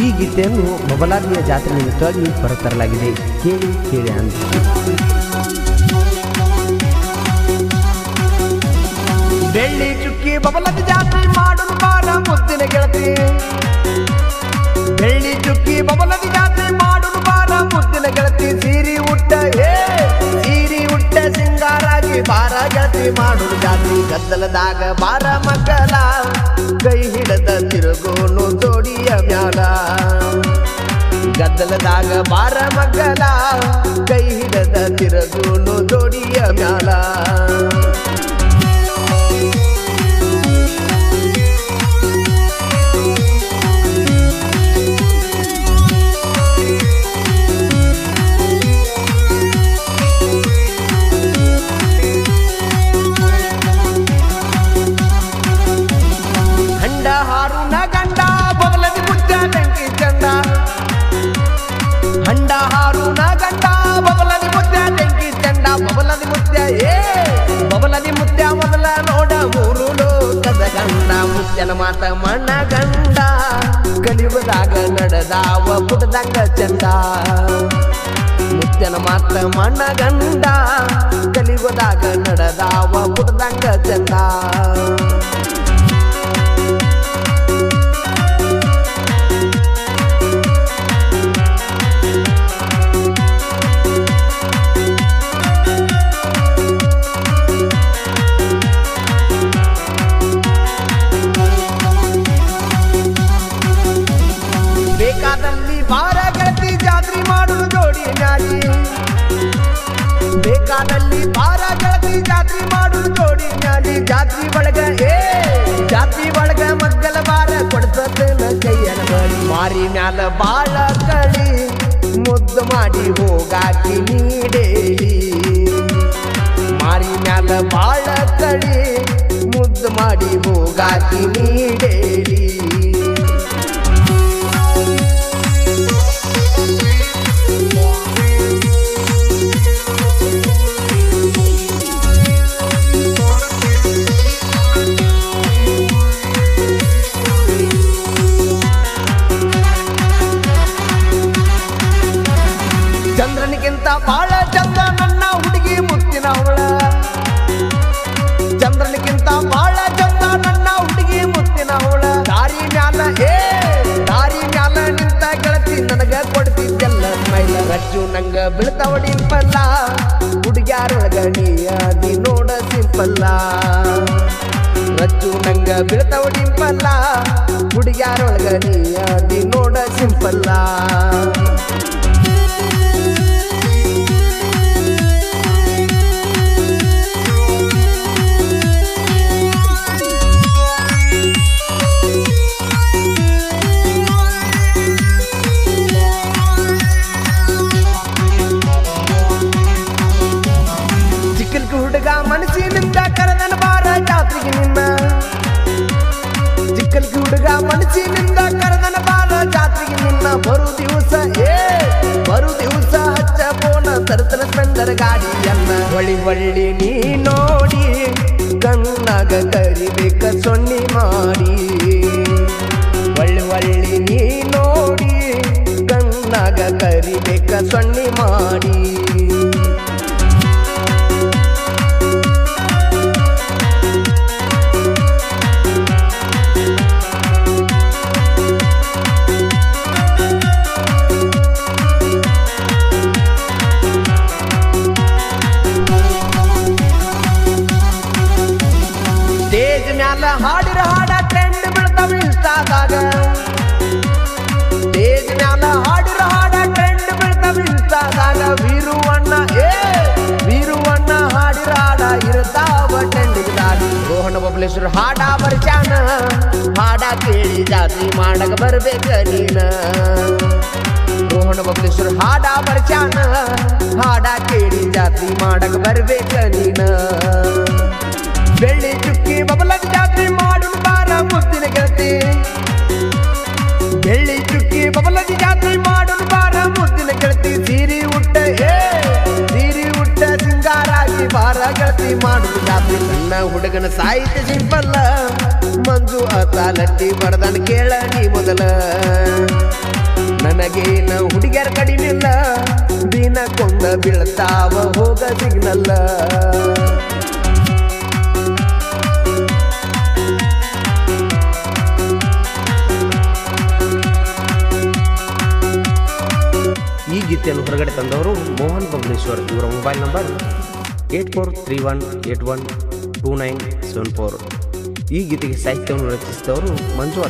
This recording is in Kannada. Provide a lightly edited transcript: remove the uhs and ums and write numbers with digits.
ಈ ಗೀತೆಯನ್ನು ಬಬಲಾದಿಯ ಜಾತ್ರೆ ನಿಮಿತ್ತವಾಗಿ ಹೊರತರಲಾಗಿದೆ. ಕೇಳಿ ಕೇಳಿ ಅಂತ. ಬೆಳ್ಳಿ ಚುಕ್ಕಿ ಬಬಲಾದಿ ಜಾತ್ರೆ ಮಾಡೋನು ಬಾರ ಮುದ್ದಿನ ಗೆಳತಿ. ಬೆಳ್ಳಿ ಚುಕ್ಕಿ ಬಬಲಾದಿ ಜಾತ್ರೆ ಮಾಡೋನು ಬಾರ ಮುದ್ದಿನ ಗೆಳತಿ. ಸೀರಿ ಉಟ್ಟ ಸಿಂಗಾರಾಗಿ ಬಾರ ಗೆಳತಿ ಮಾಡೋನು ಜಾತ್ರೆ. ಗದ್ದಲದಾಗ ಬಾರ ಮಕ್ಕಳ ಕೈ ಹಿಡದ ತಿರುಗೋನು ಜೋಡಿಯ ಮ್ಯಾಲ. ಗದ್ದಲದಾಗ ಬಾರ ಮಕ್ಕಳ ಕೈ ಹಿಡದ ತಿರುಗೋನು ಜೋಡಿಯ ಮ್ಯಾಲ. ಹಾರುನ ಗಂಡ ಬಬಲದಿ ಮುದ್ದ ಬೆಂಕಿ ಚಂಡ. ಹಂಡ ಹಾರುನ ಗಂಡ ಬಬಲದಿ ಮುದ್ದ ಬೆಂಕಿ ಚಂಡ. ಬಬಲದಿ ಮುದ್ದ ಮೊದಲ ನೋಡ ಮೂರು ಲೋಕದ ಗಂಡ. ಮುದ್ದನ ಮಾತ ಮಣ್ಣ ಗಂಡ ಕಲಿಯುವುದಾಗ ನಡೆದಾವ ಪುಟದಂಗ ಚಂದ. ಮುದ್ದನ ಮಾತ ಮಣ್ಣ ಗಂಡ ಕಲಿಯುವುದಾಗ ನಡೆದಾವ ಪುಟದಂಗ ಚಂದ. ಬೇಕಾದಲ್ಲಿ ಬಾರ ಗೆಳತಿ ಜಾತ್ರೆ ಮಾಡುದು ಜೋಡಿ ಮ್ಯಾಲಿ. ಬೇಕಾದಲ್ಲಿ ಬಾರ ಗೆಳತಿ ಜಾತ್ರೆ ಮಾಡುದು ಜೋಡಿ ಮ್ಯಾಲಿ. ಜಾತ್ರೆ ಒಳಗ ಮಗ್ಗಲ ಬಾರ ಕೊಡ್ತನ ಕೈಯನ ಬಳಿ. ಮಾರಿ ಮ್ಯಾಲ ಬಾಳ ಕಳಿ ಮುದ್ದು ಮಾಡಿ ಹೋಗಾಕಿ ನೀಡೇಳಿ. ಮಾರಿ ಮ್ಯಾಲ ಬಾಳ ಕಳಿ ಮುದ್ದು ಮಾಡಿ ಹೋಗಾಕಿ ನೀಡೇಳಿ. ಚಂದ್ರನಿಗಿಂತ ಬಾಳ ಚಂದ ನನ್ನ ಹುಡುಗಿ ಮುತ್ತಿನ ಅವಳ. ಚಂದ್ರನಿಗಿಂತ ಬಾಳ ಚಂದ ನನ್ನ ಹುಡುಗಿ ಮುತ್ತಿನ ಅವಳ. ದಾರಿ ಮ್ಯಾಲ ನಿಂತ ಗೆಳತಿ ನನಗ ಕೊಡ್ತಿದ್ದೆಲ್ಲ ಸ್ಮೈಲ. ರಜ್ಜು ನಂಗ ಬೀಳ್ತಾವ ಡಿಂಪಲ್ಲ ಹುಡುಗ್ಯಾರೊಳಗ ನೀ ಅದಿ ನೋಡ ಸಿಂಪಲ್ಲ. ರಜ್ಜು ನಂಗ ಬೀಳ್ತಾವ ಡಿಂಪಲ್ಲ ಹುಡುಗ್ಯಾರೊಳಗ ನೀ ಅದಿ ನೋಡ ಸಿಂಪಲ್ಲ. ಚಿಕ್ಕಲ್ಕಿ ಹುಡುಗ ಮನಸ್ಸಿನಿಂದ ಕರೆದನ ಬಾರ ಜಾತ್ರೆಗೆ ನಿನ್ನ. ಚಿಕ್ಕಲ್ಕಿ ಹುಡುಗ ಮನಸ್ಸಿನಿಂದ ಕರೆದನ ಬಾರ ಜಾತ್ರೆಗೆ ನಿನ್ನ. ಬರು ದಿವಸ ಹಚ್ಚ ಬೋನ ತರ್ತನ ಸ್ಪೆಂಡರ್ ಗಾಡಿಯನ್ನ. ಒಳ್ಳಿ ನೀ ನೋಡಿ ಕಣ್ಣಾಗ ಕರಿಬೇಕ ಸೊನ್ನಿ ಮಾಡಿ. ಒಳ್ಳಿ ನೀ ನೋಡಿ ಕಣ್ಣಾಗ ಕರಿಬೇಕ ಸೊನ್ನಿ ಮಾಡಿ. ಸ್ಟೇಜ್ ಮ್ಯಾಲ ಹಾಡಿರ ಹಾಡ ಟ್ರೆಂಡ್ ಬೀಳ್ತಾವ ಇನ್ಸ್ಟಾದಾಗ. ಸ್ಟೇಜ್ ಮ್ಯಾಲ ಹಾಡಿರ ಹಾಡ ಟ್ರೆಂಡ್ ಬೀಳ್ತಾವ ಇನ್ಸ್ಟಾದಾಗ. ವೀರುವಣ್ಣ ಹಾಡಿರ ಹಾಡ ಇರ್ತಾವ ಟ್ರೆಂಡಿಗ್ದಾಗ. ರೋಹಣ ಬಬಲೇಶ್ವರ ಹಾಡ ಬರ್ಚಾನ ಹಾಡ ಕೇಳಿ ಜಾತ್ರೆ ಮಾಡಕ ಬರ್ಬೇಕ ನೀನ. ರೋಹಣ ಬಬಲೇಶ್ವರ ಹಾಡ ಬರ್ಚಾನ ಹಾಡ ಕೇಳಿ ಜಾತ್ರೆ ಮಾಡಕ ಬರ್ಬೇಕ ನೀನ. ಬೆಳ್ಳಿ ಚುಕ್ಕಿ ಬಬಲಾದಿ ಜಾತ್ರೆ ಮಾಡೋನು ಬಾರ ಮುದ್ದಿನ ಗೆಳತಿ. ಬೆಳ್ಳಿ ಚುಕ್ಕಿ ಬಬಲಾದಿ ಜಾತ್ರೆ ಮಾಡೋನು ಬಾರ ಮುದ್ದಿನ ಗೆಳತಿ. ಸೀರಿ ಉಟ್ಟ ಸಿಂಗಾರಾಗಿ ಬಾರ ಗೆಳತಿ ಮಾಡುದು ಜಾತ್ರೆ. ಸಣ್ಣ ಹುಡುಗನ ಸಾಹಿತ್ಯ ಸಿಂಪಲ್ಲ ಮಂಜು ಅತಾಲಟ್ಟಿ ಬಡದನ್ ಕೇಳ ನೀ ಮೊದಲ ನನಗೇನ ಹುಡುಗ್ಯಾರ ಕಡಿಮಿಲ್ಲ ದಿನ ಕೊಂದ ಬೀಳ್ತಾವ ಹೋಗ ಸಿಗ್ನಲ್ಲ ಈ ಗೀತೆಯನ್ನು ಹೊರಗಡೆ ತಂದವರು ಮೋಹನ್ ಬಬಲೇಶ್ವರ್. ಇವರ ಮೊಬೈಲ್ ನಂಬರ್ 8431812974. ಈ ಗೀತೆಗೆ ಸಾಹಿತ್ಯವನ್ನು ರಚಿಸಿದವರು ಮಂಜು